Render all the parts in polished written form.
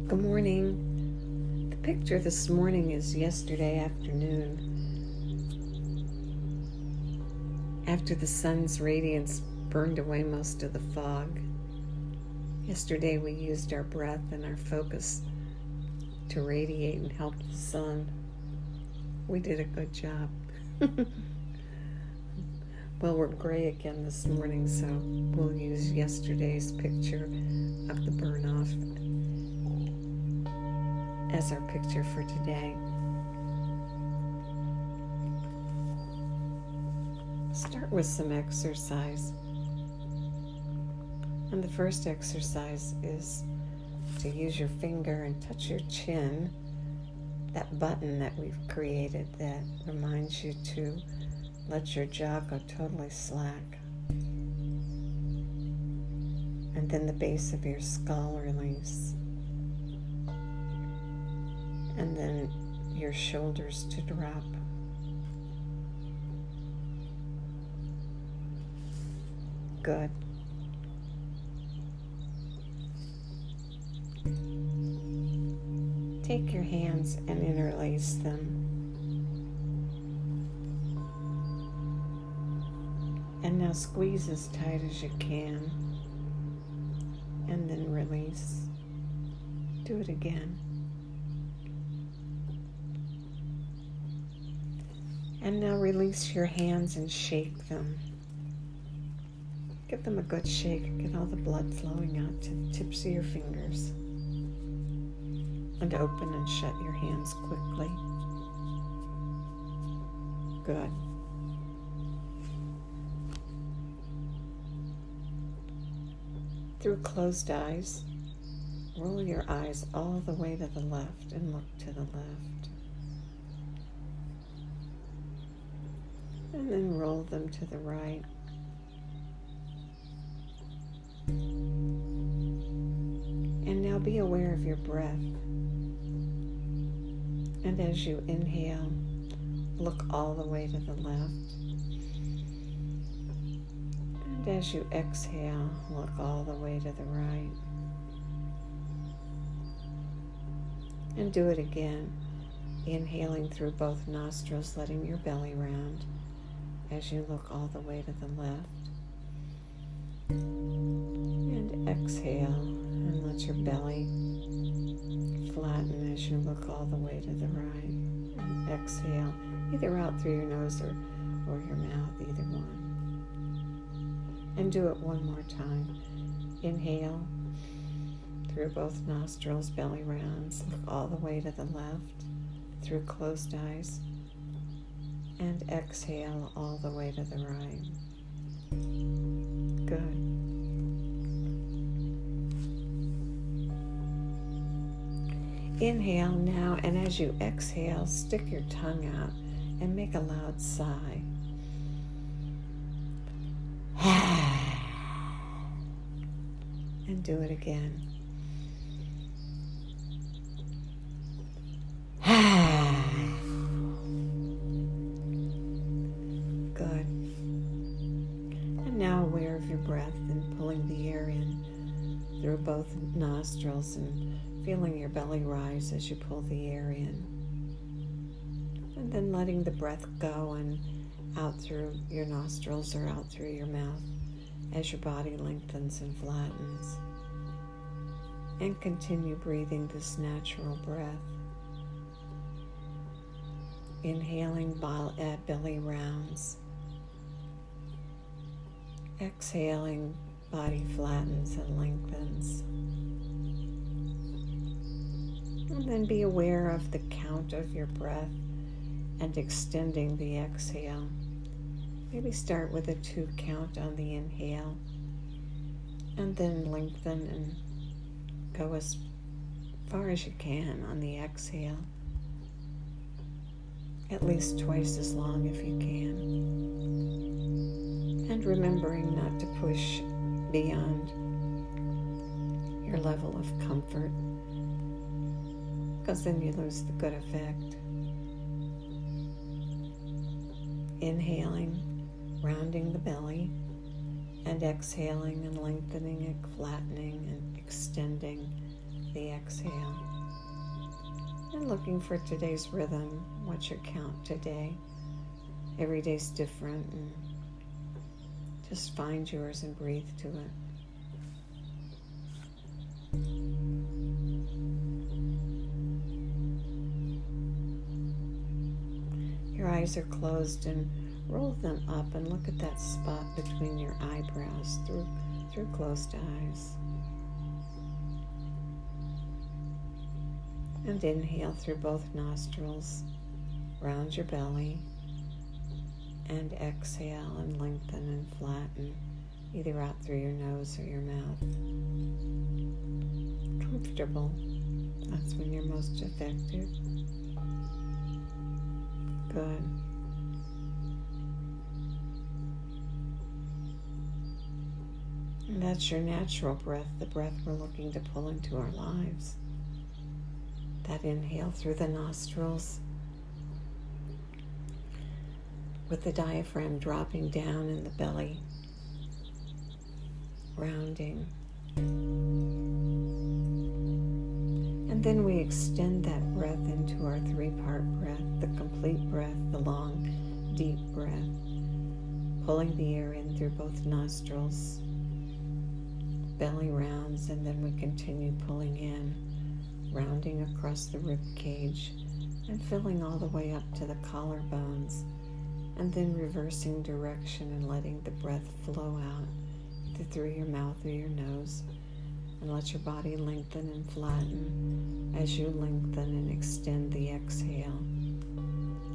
Good morning. The picture this morning is yesterday afternoon. After the sun's radiance burned away most of the fog, yesterday we used our breath and our focus to radiate and help the sun. We did a good job. Well, we're gray again this morning, so we'll use yesterday's picture of the burn off as our picture for today. Start with some exercise. And the first exercise is to use your finger and touch your chin, that button that we've created that reminds you to let your jaw go totally slack. And then the base of your skull release. And then your shoulders to drop. Good. Take your hands and interlace them. And now squeeze as tight as you can. And then release. Do it again. And now release your hands and shake them. Give them a good shake. Get all the blood flowing out to the tips of your fingers. And open and shut your hands quickly. Good. Through closed eyes, roll your eyes all the way to the left and look to the left. And then roll them to the right. And now be aware of your breath. And as you inhale, look all the way to the left. And as you exhale, look all the way to the right. And do it again, inhaling through both nostrils, letting your belly round as you look all the way to the left. And exhale and let your belly flatten as you look all the way to the right. And exhale, either out through your nose or your mouth, either one. And do it one more time. Inhale through both nostrils, belly rounds, look all the way to the left through closed eyes. And exhale all the way to the right. Good. Inhale now, and as you exhale, stick your tongue out and make a loud sigh. And do it again. Good. And now aware of your breath and pulling the air in through both nostrils and feeling your belly rise as you pull the air in. And then letting the breath go and out through your nostrils or out through your mouth as your body lengthens and flattens. And continue breathing this natural breath. Inhaling belly rounds. Exhaling, body flattens and lengthens. And then be aware of the count of your breath and extending the exhale. Maybe start with a 2 count on the inhale and then lengthen and go as far as you can on the exhale. At least twice as long if you can. And remembering not to push beyond your level of comfort, because then you lose the good effect. Inhaling, rounding the belly, and exhaling and lengthening it, flattening and extending the exhale. And looking for today's rhythm. What's your count today? Every day's different, and just find yours and breathe to it. Your eyes are closed, and roll them up and look at that spot between your eyebrows through closed eyes. And inhale through both nostrils, round your belly, and exhale and lengthen and flatten, either out through your nose or your mouth. Comfortable. That's when you're most effective. Good. And that's your natural breath, the breath we're looking to pull into our lives. That inhale through the nostrils, with the diaphragm dropping down in the belly, rounding. And then we extend that breath into our three-part breath, the complete breath, the long, deep breath, pulling the air in through both nostrils, belly rounds, and then we continue pulling in, rounding across the rib cage and filling all the way up to the collarbones, and then reversing direction and letting the breath flow out either through your mouth or your nose, and let your body lengthen and flatten as you lengthen and extend the exhale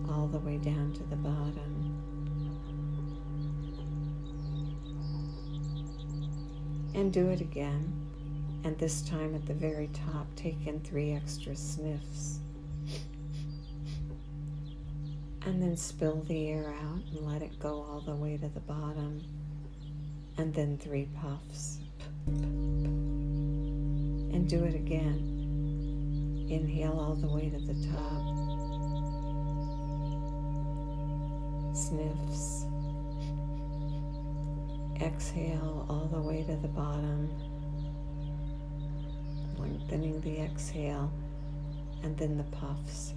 all the way down to the bottom. And do it again. And this time at the very top, take in 3 extra sniffs. And then spill the air out and let it go all the way to the bottom. And then 3 puffs. And do it again. Inhale all the way to the top. Sniffs. Exhale all the way to the bottom. Lengthening the exhale, and then the puffs.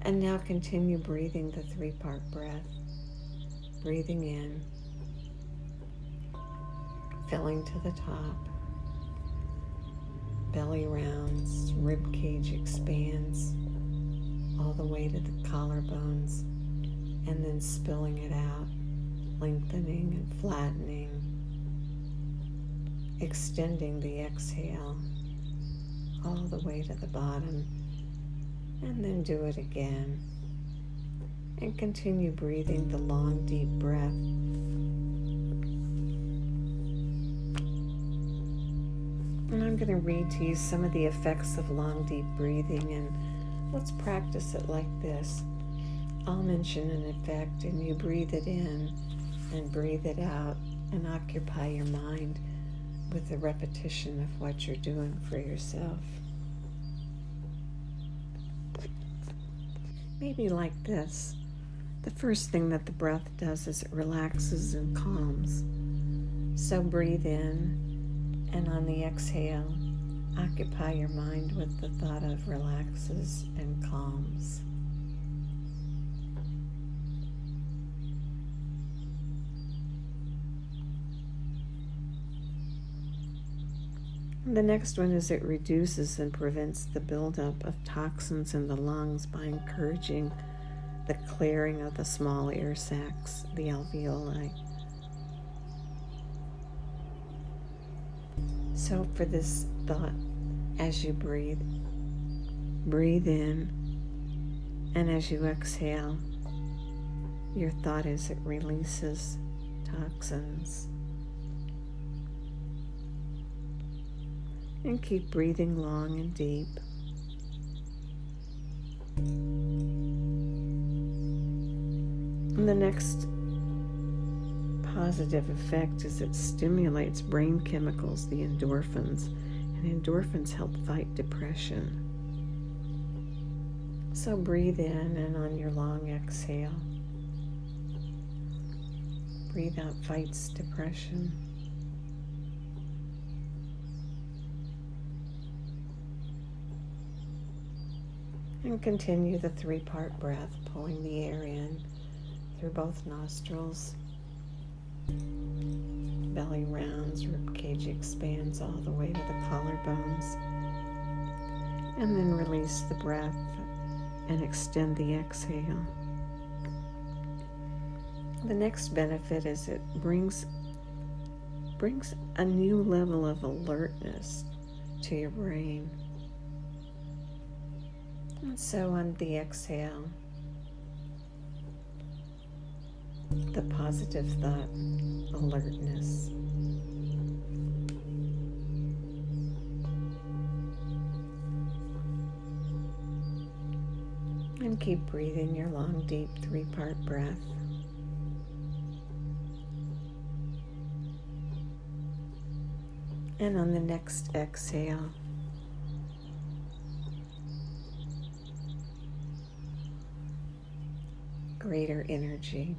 And now continue breathing the 3-part breath. Breathing in, filling to the top, belly rounds, rib cage expands all the way to the collarbones, and then spilling it out, lengthening and flattening, extending the exhale all the way to the bottom, and then do it again. And continue breathing the long, deep breath. And I'm going to read to you some of the effects of long, deep breathing, and let's practice it like this. I'll mention an effect, and you breathe it in and breathe it out, and occupy your mind with the repetition of what you're doing for yourself. Maybe like this. The first thing that the breath does is it relaxes and calms. So breathe in, and on the exhale, occupy your mind with the thought of relaxes and calms. The next one is it reduces and prevents the buildup of toxins in the lungs by encouraging the clearing of the small air sacs, the alveoli. So for this thought, as you breathe in, and as you exhale, your thought is it releases toxins. And keep breathing long and deep. And the next positive effect is it stimulates brain chemicals, the endorphins, and endorphins help fight depression. So breathe in, and on your long exhale, breathe out fights depression. And continue the 3-part breath, pulling the air in through both nostrils. Belly rounds, ribcage expands all the way to the collarbones. And then release the breath and extend the exhale. The next benefit is it brings a new level of alertness to your brain. And so on the exhale, the positive thought, alertness. And keep breathing your long, deep 3-part breath. And on the next exhale, greater energy.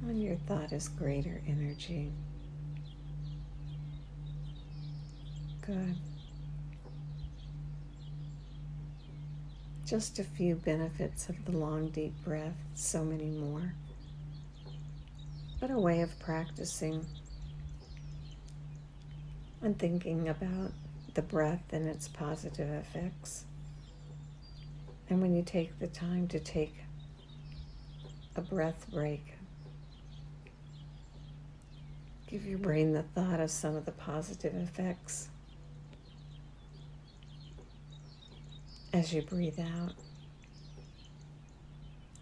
And your thought is greater energy. Good. Just a few benefits of the long, deep breath, so many more. But a way of practicing and thinking about the breath and its positive effects. And when you take the time to take a breath break, give your brain the thought of some of the positive effects as you breathe out.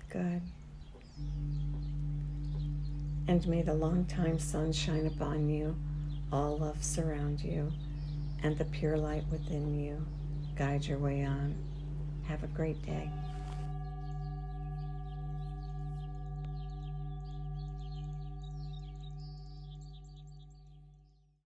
Good. And may the long-time sun shine upon you, all love surround you, and the pure light within you guide your way on. Have a great day.